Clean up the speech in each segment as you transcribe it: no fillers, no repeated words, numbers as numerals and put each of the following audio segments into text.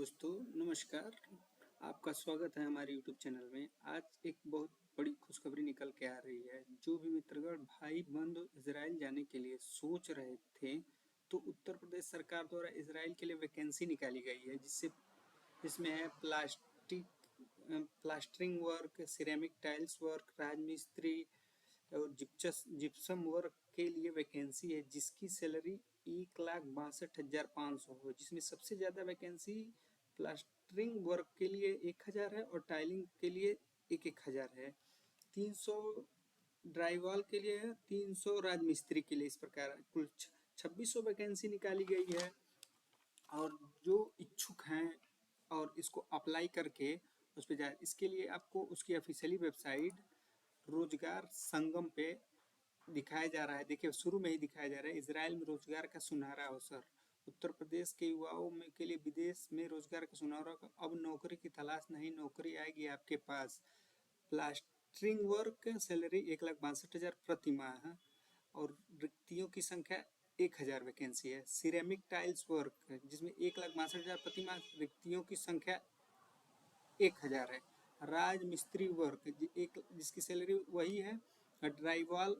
दोस्तों नमस्कार। आपका स्वागत है हमारे YouTube चैनल में। आज एक बहुत बड़ी खुशखबरी निकल के आ रही है। जो भी मित्रगण भाई बंधु इजराइल जाने के लिए सोच रहे थे, तो उत्तर प्रदेश सरकार द्वारा इजराइल के लिए वैकेंसी निकाली गई है, जिसमें है plastering work, ceramic tiles work, राजमिस्त्री और जिप्सम वर्क के लिए वैकेंसी है, जिसकी सैलरी 1,62,500 हो, जिसमें सबसे ज़्यादा वैकेंसी प्लास्टरिंग वर्क के लिए 1,000 है और टाइलिंग के लिए एक हजार है। 300 ड्राईवॉल के लिए है, 300 राजमिस्त्री के लिए। इस प्रकार कुल 2600 वैकेंसी निकाली गई है। और जो इच्छुक हैं और इसको अप्लाई करके उस पर जाए, इसके लिए आपको उसकी ऑफिशियली वेबसाइट रोजगार संगम पे दिखाया जा रहा है। देखिए शुरू में ही दिखाया जा रहा है, इजराइल में रोजगार का सुनहरा अवसर। उत्तर प्रदेश के युवाओं में के लिए विदेश में रोजगार का सुनहरा, अब नौकरी की तलाश नहीं, नौकरी आएगी आपके पास। प्लास्टरिंग वर्क सैलरी 1,62,000 प्रति माह है और रिक्तियों की संख्या 1,000 वैकेंसी है। सिरेमिक टाइल्स वर्क जिसमें 1,62,000 प्रति माह, रिक्तियों की संख्या 1,000 है। राज मिस्त्री वर्क जिसकी सैलरी वही है। ड्राईवाल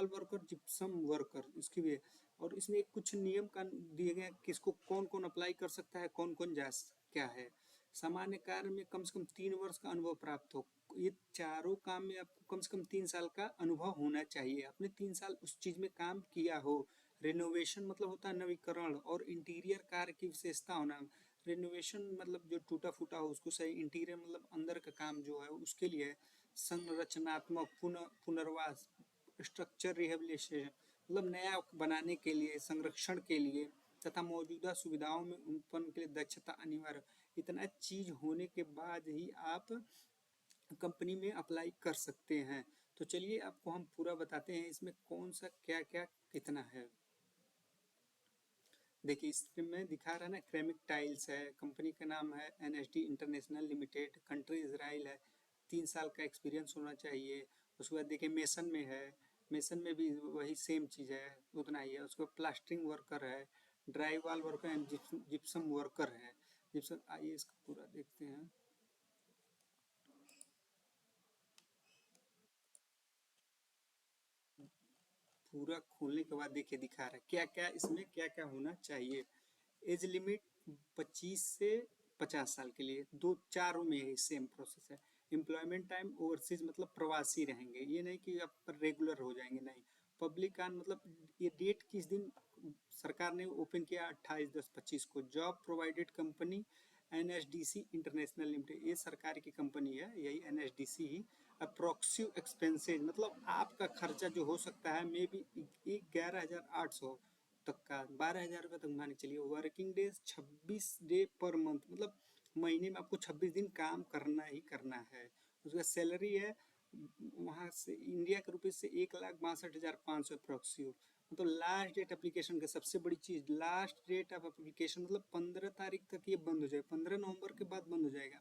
वर्कर, जिप्सम वर्कर इसकी भी है। और इसमें कुछ नियम का दिए गए किसको कौन कौन अप्लाई कर सकता है, कौन कौन जा क्या है। सामान्य कार्य में कम से कम 3 वर्ष का अनुभव प्राप्त हो। ये चारों काम में आपको कम से कम 3 साल का अनुभव होना चाहिए। आपने 3 साल उस चीज में काम किया हो। रेनोवेशन मतलब होता है नवीकरण, और इंटीरियर कार्य की विशेषता होना। रेनोवेशन मतलब जो टूटा फूटा हो उसको सही, इंटीरियर मतलब अंदर का काम जो है उसके लिए। संरचनात्मक पुनर्वास, स्ट्रक्चर रिहेबिलिटेशन मतलब नया बनाने के लिए, संरक्षण के लिए तथा मौजूदा सुविधाओं में उत्पन्न के लिए दक्षता अनिवार्य। इतना चीज होने के बाद ही आप कंपनी में अप्लाई कर सकते हैं। तो चलिए आपको हम पूरा बताते हैं इसमें कौन सा क्या क्या कितना है। देखिए इसमें दिखा रहा है ना, क्रेमिक टाइल्स है, कंपनी का नाम है NSD international limited, country Israel है, 3 साल का एक्सपीरियंस होना चाहिए। उसके बाद देखिए मेसन में है, मेसन में भी वही सेम चीज़ है, उतना ही है। उसके बाद प्लास्टरिंग वर्कर है, ड्राई वॉल वर्कर है, जिप्सम वर्कर है। जिप्सम, आइए इसका पूरा देखते हैं। पूरा खोलने के बाद देखिए दिखा रहा है क्या क्या इसमें क्या क्या होना चाहिए। एज लिमिट 25 से 50 साल के लिए, दो चारों में ही सेम प्रोसेस है। एम्प्लॉयमेंट टाइम ओवरसीज मतलब प्रवासी रहेंगे, ये नहीं कि आप रेगुलर हो जाएंगे, नहीं। पब्लिक कान मतलब ये डेट किस दिन सरकार ने ओपन किया, 28/10/25 को। Job provided company NSDC international limited, ये सरकार की कंपनी है, यही NSDC ही। अप्रोक्सिव एक्सपेंसेज मतलब आपका खर्चा जो हो सकता है मे बी 11,800 तक का, 12,000 रुपये तक मान के चलिए। Working days 26 day per month मतलब महीने में आपको 26 दिन काम करना ही करना है। उसका सैलरी है वहाँ से इंडिया के रुपये से 1,62,500 अप्रोक्सिव। मतलब लास्ट डेट एप्लीकेशन का सबसे बड़ी चीज, लास्ट डेट ऑफ एप्लीकेशन मतलब 15 तारीख तक ये बंद हो जाएगा, 15 नवंबर के बाद बंद हो जाएगा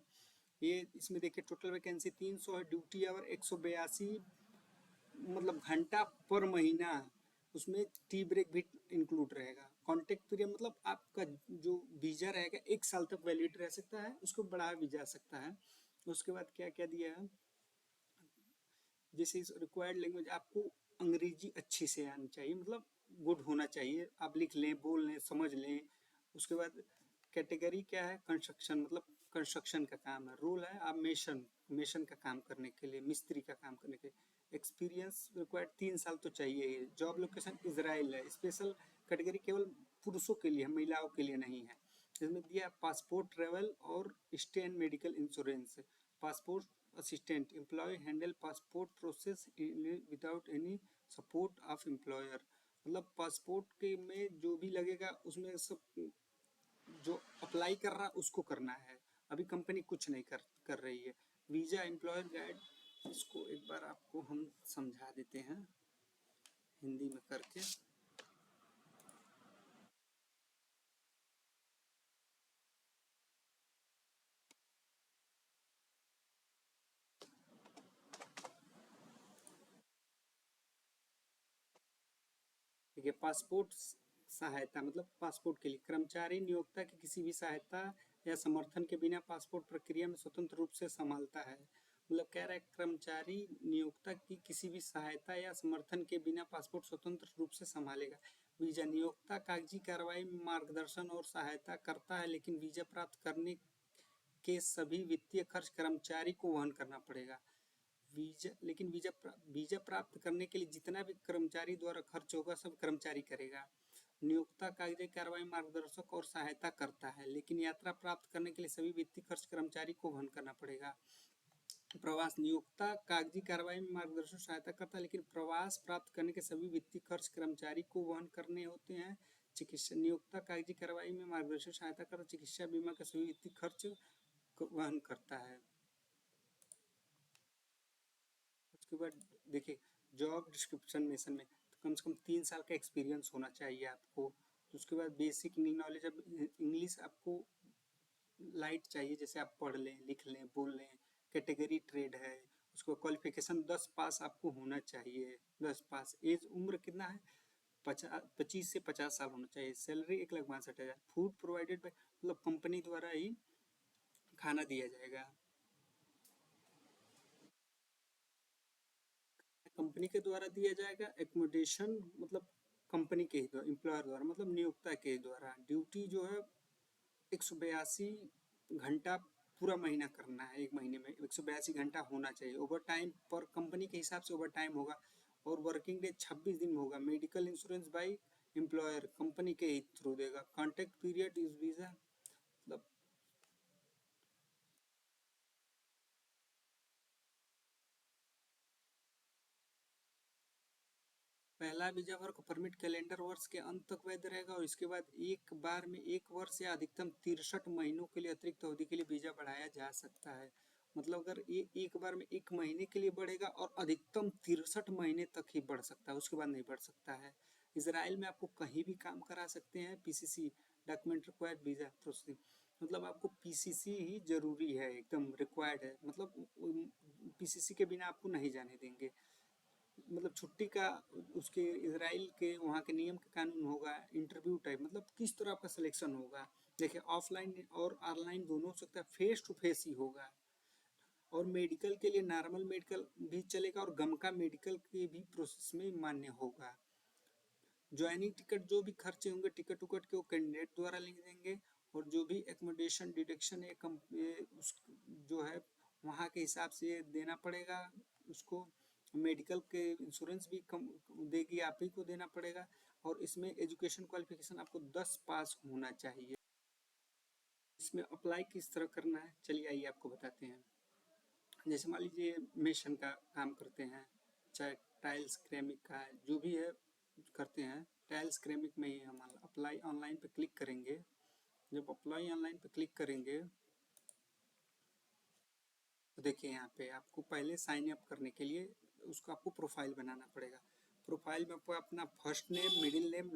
ये। इसमें देखिए टोटल वैकेंसी 300 है, ड्यूटी आवर 182 मतलब घंटा पर महीना। उसमें टी ब्रेक भी इंक्लूड रहेगा। कॉन्टेक्ट पीरियड मतलब आपका जो वीजा रहेगा 1 साल तक वैलिड रह सकता है, उसको बढ़ाया भी जा सकता है। उसके बाद क्या क्या दिया है, दिस इज रिक्वायर्ड लैंग्वेज, आपको अंग्रेजी अच्छी से आनी चाहिए, मतलब गुड होना चाहिए, आप लिख लें, बोल लें, समझ लें। उसके बाद कैटेगरी क्या है, कंस्ट्रक्शन मतलब कंस्ट्रक्शन का काम है। रोल है आप मेसन मेसन का काम करने के लिए, मिस्त्री का काम करने के लिए। एक्सपीरियंस रिक्वायर्ड 3 साल तो चाहिए ही। जॉब लोकेशन इजराइल है। स्पेशल कैटेगरी केवल पुरुषों के लिए, महिलाओं के लिए नहीं है। इसमें दिया पासपोर्ट, ट्रेवल और stay and medical insurance. Passport assistant employ handle passport process without any support of employer, मतलब पासपोर्ट के में जो भी लगेगा उसमें सब जो अप्लाई कर रहा है उसको करना है। अभी कंपनी कुछ नहीं कर रही है। वीजा एम्प्लॉयर गाइड, इसको एक बार आपको हम समझा देते हैं हिंदी में करके। देखिए पासपोर्ट सहायता मतलब पासपोर्ट के लिए कर्मचारी नियोक्ता की किसी भी सहायता या समर्थन के बिना पासपोर्ट प्रक्रिया में स्वतंत्र रूप से संभालता है। मतलब कह रहा है कर्मचारी नियोक्ता की किसी भी सहायता या समर्थन के बिना पासपोर्ट स्वतंत्र रूप से संभालेगा। वीजा नियोक्ता कागजी कार्रवाई में मार्गदर्शन और सहायता करता है, लेकिन वीजा प्राप्त करने के सभी वित्तीय खर्च कर्मचारी को वहन करना पड़ेगा। वीजा प्राप्त करने के लिए जितना भी कर्मचारी द्वारा खर्च होगा सब कर्मचारी करेगा। नियोक्ता कागजी कार्रवाई मार्गदर्शक और सहायता करता है, लेकिन यात्रा प्राप्त करने के लिए सभी वित्तीय खर्च कर्मचारी को वहन करना पड़ेगा। प्रवास नियोक्ता कागजी कार्रवाई में मार्गदर्शन सहायता करता है, लेकिन प्रवास प्राप्त करने के सभी वित्तीय खर्च कर्मचारी को वहन करने होते हैं। चिकित्सा नियोक्ता कागजी कार्रवाई में मार्गदर्शन सहायता करता है, चिकित्सा बीमा के सभी वित्तीय खर्च वहन करता है। उसके बाद देखिए जॉब डिस्क्रिप्शन में तो कम से कम 3 साल का एक्सपीरियंस होना चाहिए आपको। तो उसके बाद बेसिक नॉलेज ऑफ इंग्लिश आपको लाइट चाहिए, जैसे आप पढ़ लें, लिख लें, बोल लें। कैटेगरी ट्रेड है, उसको क्वालिफिकेशन 10 पास आपको होना चाहिए। 10 पास। एज उम्र कितना है? 25 से 50 साल होना चाहिए। सैलरी 1,62,000। फूड प्रोवाइडेड बाय मतलब कंपनी द्वारा ही खाना दिया जाएगा। कंपनी के द्वारा दिया जाएगा। एकोमोडेशन मतलब कंपनी के ही द्वारा, एम्प्लॉयर द्वारा मतलब नियोक्ता के द्वारा। ड्यूटी जो है 182 घंटा पूरा महीना करना है। एक महीने में 182 घंटा होना चाहिए। ओवर टाइम पर कंपनी के हिसाब से ओवर टाइम होगा। और वर्किंग डे 26 दिन होगा। Medical insurance by employer company के ही थ्रू देगा। कॉन्ट्रैक्ट पीरियड इज वीजा मतलब पहला वीजा वर्क परमिट कैलेंडर वर्ष के अंत तक वैध रहेगा, और इसके बाद एक बार में 1 वर्ष या अधिकतम 63 महीनों के लिए अतिरिक्त अवधि के लिए वीजा बढ़ाया जा सकता है। मतलब अगर ये एक बार में 1 महीने के लिए बढ़ेगा और अधिकतम 63 महीने तक ही बढ़ सकता है, उसके बाद नहीं बढ़ सकता है। इसराइल में आपको कहीं भी काम करा सकते हैं। PCC document required visa processing मतलब आपको पीसीसी ही जरूरी है, एकदम रिक्वायर्ड है। मतलब पीसीसी के बिना आपको नहीं जाने देंगे। मतलब छुट्टी का उसके इसराइल के वहाँ के नियम के कानून होगा। इंटरव्यू टाइप मतलब किस तरह आपका सिलेक्शन होगा। देखिए ऑफलाइन और ऑनलाइन दोनों हो सकता है, फेस टू फेस ही होगा। और मेडिकल के लिए नॉर्मल मेडिकल भी चलेगा और गमका मेडिकल के भी प्रोसेस में मान्य होगा। ज्वाइनिंग टिकट जो भी खर्चे होंगे टिकट उकट के वो कैंडिडेट द्वारा लिख देंगे। और जो भी एकोमोडेशन डिडक्शन है उस जो है वहाँ के हिसाब से देना पड़ेगा उसको। मेडिकल के इंश्योरेंस भी कम देगी, आप ही को देना पड़ेगा। और इसमें एजुकेशन क्वालिफिकेशन आपको 10 पास होना चाहिए। इसमें अप्लाई किस तरह करना है चलिए आइए आपको बताते हैं। जैसे मान लीजिए मेसन का काम करते हैं, चाहे टाइल्स क्रेमिक का है, जो भी है करते हैं। टाइल्स क्रेमिक में ही हम अप्लाई ऑनलाइन पे क्लिक करेंगे। जब अप्लाई ऑनलाइन पे क्लिक करेंगे तो देखिए यहाँ पे आपको पहले साइन अप करने के लिए उसको आपको प्रोफाइल बनाना पड़ेगा। प्रोफाइल में आपको अपना first name, middle name,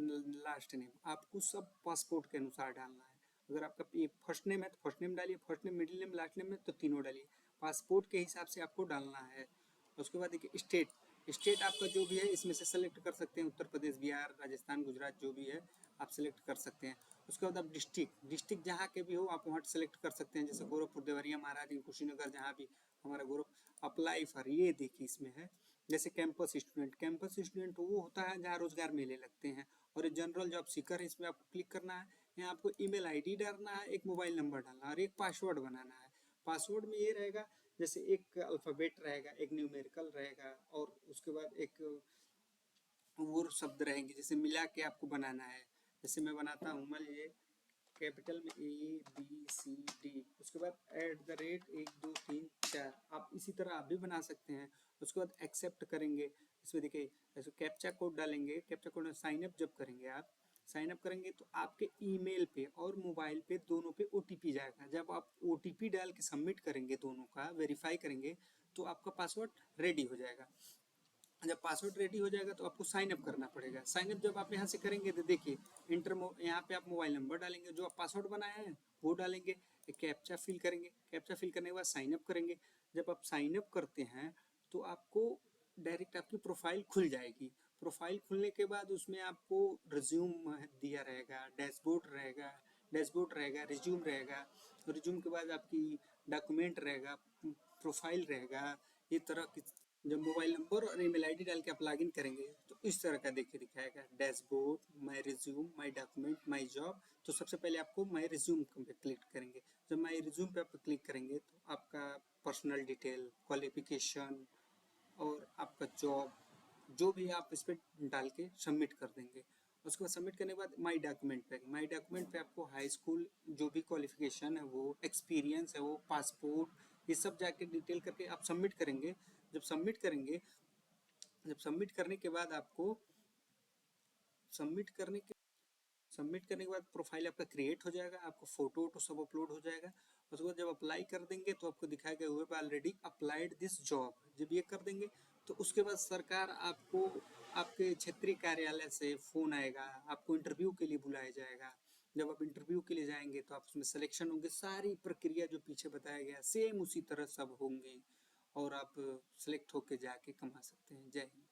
last name आपको सब पासपोर्ट के अनुसार डालना है। अगर आपका फर्स्ट नेम है तो फर्स्ट नेम डालिए, first name, middle name, last name है तो तीनों डालिए। पासपोर्ट के हिसाब से आपको डालना है। उसके बाद देखिए स्टेट, स्टेट आपका जो भी है इसमें से सेलेक्ट कर सकते हैं। उत्तर प्रदेश, बिहार, राजस्थान, गुजरात जो भी है आप सेलेक्ट कर सकते हैं। उसके बाद आप डिस्ट्रिक्ट, डिस्ट्रिक्ट जहाँ के भी हो आप वहाँ सेलेक्ट कर सकते हैं। जैसे गोरखपुर, देवरिया, महाराजगंज, कुशीनगर, जहाँ भी हमारा गौरव। अप्लाई फॉर ये देखिए इसमें है। जैसे कैंपस स्टूडेंट, कैंपस स्टूडेंट वो होता है जहाँ रोजगार मेले लगते हैं। और ये जनरल जॉब सीकर है, इसमें आपको क्लिक करना है। यहाँ आपको ईमेल आईडी डालना है, एक मोबाइल नंबर डालना है और एक पासवर्ड बनाना है। पासवर्ड में ये रहेगा जैसे एक अल्फ़ाबेट रहेगा, एक न्यूमेरिकल रहेगा और उसके बाद एक वो शब्द रहेंगे जैसे मिला के आपको बनाना है। जैसे मैं बनाता हूँ, मान लीजिए कैपिटल में ABCD, उसके बाद @ 1 2 3 4, आप इसी तरह आप भी बना सकते हैं। उसके बाद एक्सेप्ट करेंगे। इसमें देखिए ऐसे कैप्चा कोड डालेंगे। कैप्चा कोड में साइन अप जब करेंगे, आप साइन अप करेंगे तो आपके ईमेल पे और मोबाइल पे दोनों पे OTP जाएगा। जब आप OTP डाल के सबमिट करेंगे, दोनों का वेरीफाई करेंगे, तो आपका पासवर्ड रेडी हो जाएगा। जब पासवर्ड रेडी हो जाएगा तो आपको साइन अप करना पड़ेगा। साइन अप जब आप यहाँ से करेंगे तो देखिए इंटर यहाँ पे आप मोबाइल नंबर डालेंगे, जो आप पासवर्ड बनाए हैं वो डालेंगे, एक कैप्चा फिल करेंगे। कैप्चा फिल करने के बाद साइन अप करेंगे। जब आप साइन अप करते हैं तो आपको डायरेक्ट आपकी प्रोफाइल खुल जाएगी। प्रोफाइल खुलने के बाद उसमें आपको रिज्यूम दिया रहेगा, डैशबोर्ड रहेगा, रिज्यूम रहेगा। रिज्यूम के बाद आपकी डॉक्यूमेंट रहेगा, प्रोफाइल रहेगा, ये तरह की। जब मोबाइल नंबर और ईमेल आईडी डाल के आप लॉगिन करेंगे तो इस तरह का देखिए दिखाएगा, dashboard, my resume, my document, my job. तो सबसे पहले आपको माई रिज्यूम पे क्लिक करेंगे। जब माई रिज्यूम पे आप क्लिक करेंगे तो आपका पर्सनल डिटेल, क्वालिफिकेशन और आपका जॉब जो भी है आप इस पर डाल के सबमिट कर देंगे। उसके बाद सबमिट करने के बाद माई डॉक्यूमेंट पे आपको हाई स्कूल जो भी क्वालिफिकेशन है वो, एक्सपीरियंस है वो, पासपोर्ट, ये सब जाके डिटेल करके आप सबमिट करेंगे। जब सबमिट करेंगे, जब सबमिट करने के बाद आपको सबमिट करने के सबमिट करने के बाद प्रोफाइल आपका क्रिएट हो जाएगा, आपको फोटो वोटो सब अपलोड हो जाएगा। उसके बाद जब अप्लाई कर देंगे तो आपको दिखाएगा you have already applied this job. जब ये कर देंगे तो उसके बाद सरकार आपको आपके क्षेत्रीय कार्यालय से फ़ोन आएगा, आपको इंटरव्यू के लिए बुलाया जाएगा। जब आप इंटरव्यू के लिए जाएंगे तो आप उसमें सिलेक्शन होंगे, सारी प्रक्रिया जो पीछे बताया गया सेम उसी तरह सब होंगी और आप सिलेक्ट होके जाके कमा सकते हैं। जय हिंद।